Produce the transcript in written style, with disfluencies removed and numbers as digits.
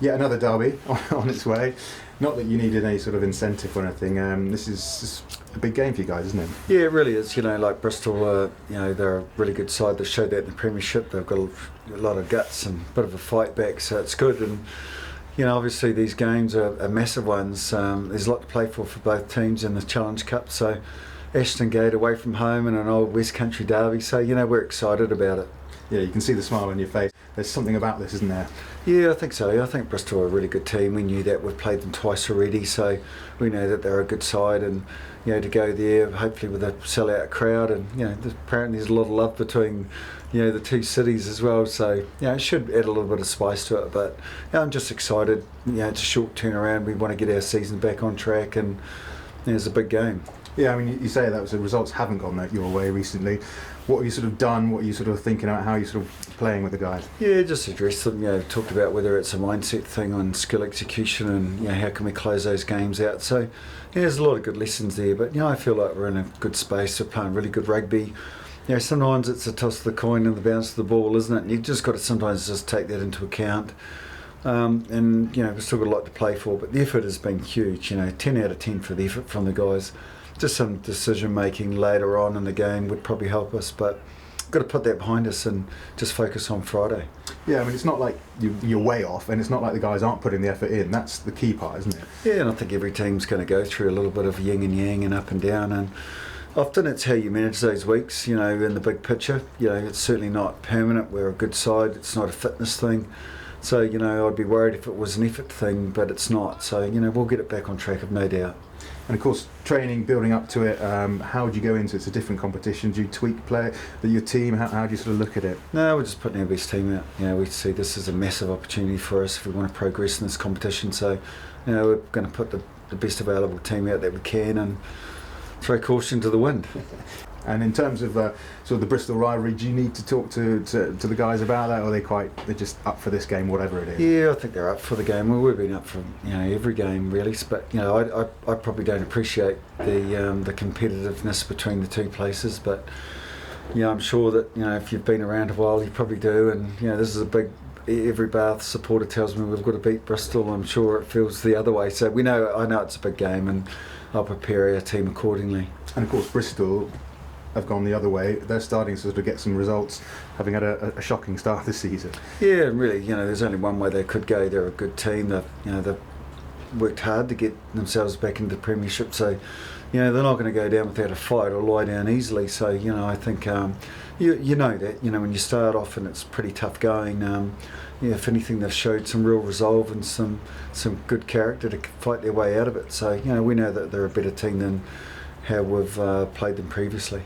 Yet another derby on its way. Not that you needed any sort of incentive or anything. This is a big game for you guys, isn't it? Yeah, it really is. Like Bristol, they're a really good side. They showed that in the Premiership. They've got a lot of guts and a bit of a fight back, so it's good. And obviously these games are massive ones. There's a lot to play for both teams in the Challenge Cup. So Ashton Gate away from home in an old West Country derby. So we're excited about it. Yeah, you can see the smile on your face. There's something about this, isn't there? Yeah, I think so. I think Bristol are a really good team. We knew that. We've played them twice already, so we know that they're a good side. And to go there, hopefully with a sellout crowd, and apparently there's a lot of love between the two cities as well. So it should add a little bit of spice to it. But I'm just excited. It's a short turnaround. We want to get our season back on track, and it's a big game. Yeah, I mean, you say that the results haven't gone your way recently. What have you sort of done? What are you sort of thinking about? How are you sort of playing with the guys? Yeah, just address them. Talked about whether it's a mindset thing on skill execution and how can we close those games out. So there's a lot of good lessons there. But I feel like we're in a good space. We're playing really good rugby. Sometimes it's a toss of the coin and the bounce of the ball, isn't it? And you just got to sometimes just take that into account. And we've still got a lot to play for. But the effort has been huge. 10 out of 10 for the effort from the guys. Just some decision making later on in the game would probably help us, but got to put that behind us and just focus on Friday. Yeah, I mean, it's not like you're way off, and it's not like the guys aren't putting the effort in. That's the key part, isn't it? Yeah, and I think every team's going to go through a little bit of yin and yang and up and down, and often it's how you manage those weeks, in the big picture. It's certainly not permanent. We're a good side. It's not a fitness thing. So, I'd be worried if it was an effort thing, but it's not. So, we'll get it back on track, I've no doubt. And of course, training, building up to it, how do you go into it? It's a different competition. Do you tweak your team? How do you sort of look at it? No, we're just putting our best team out. We see this as a massive opportunity for us if we want to progress in this competition. So, we're going to put the best available team out that we can and throw caution to the wind. And in terms of sort of the Bristol rivalry, do you need to talk to the guys about that, or they're just up for this game, whatever it is? Yeah, I think they're up for the game. Well, we've been up for every game really, but I probably don't appreciate the competitiveness between the two places. But I'm sure that if you've been around a while, you probably do. And this is a big. Every Bath supporter tells me we've got to beat Bristol. I'm sure it feels the other way. So I know it's a big game, and I'll prepare our team accordingly. And of course, Bristol have gone the other way. They're starting to sort of get some results, having had a shocking start this season. Yeah, really, there's only one way they could go. They're a good team. They've worked hard to get themselves back into the Premiership, so they're not going to go down without a fight or lie down easily. So I think you know that when you start off and it's pretty tough going. If anything, they've showed some real resolve and some good character to fight their way out of it. So we know that they're a better team than how we've played them previously.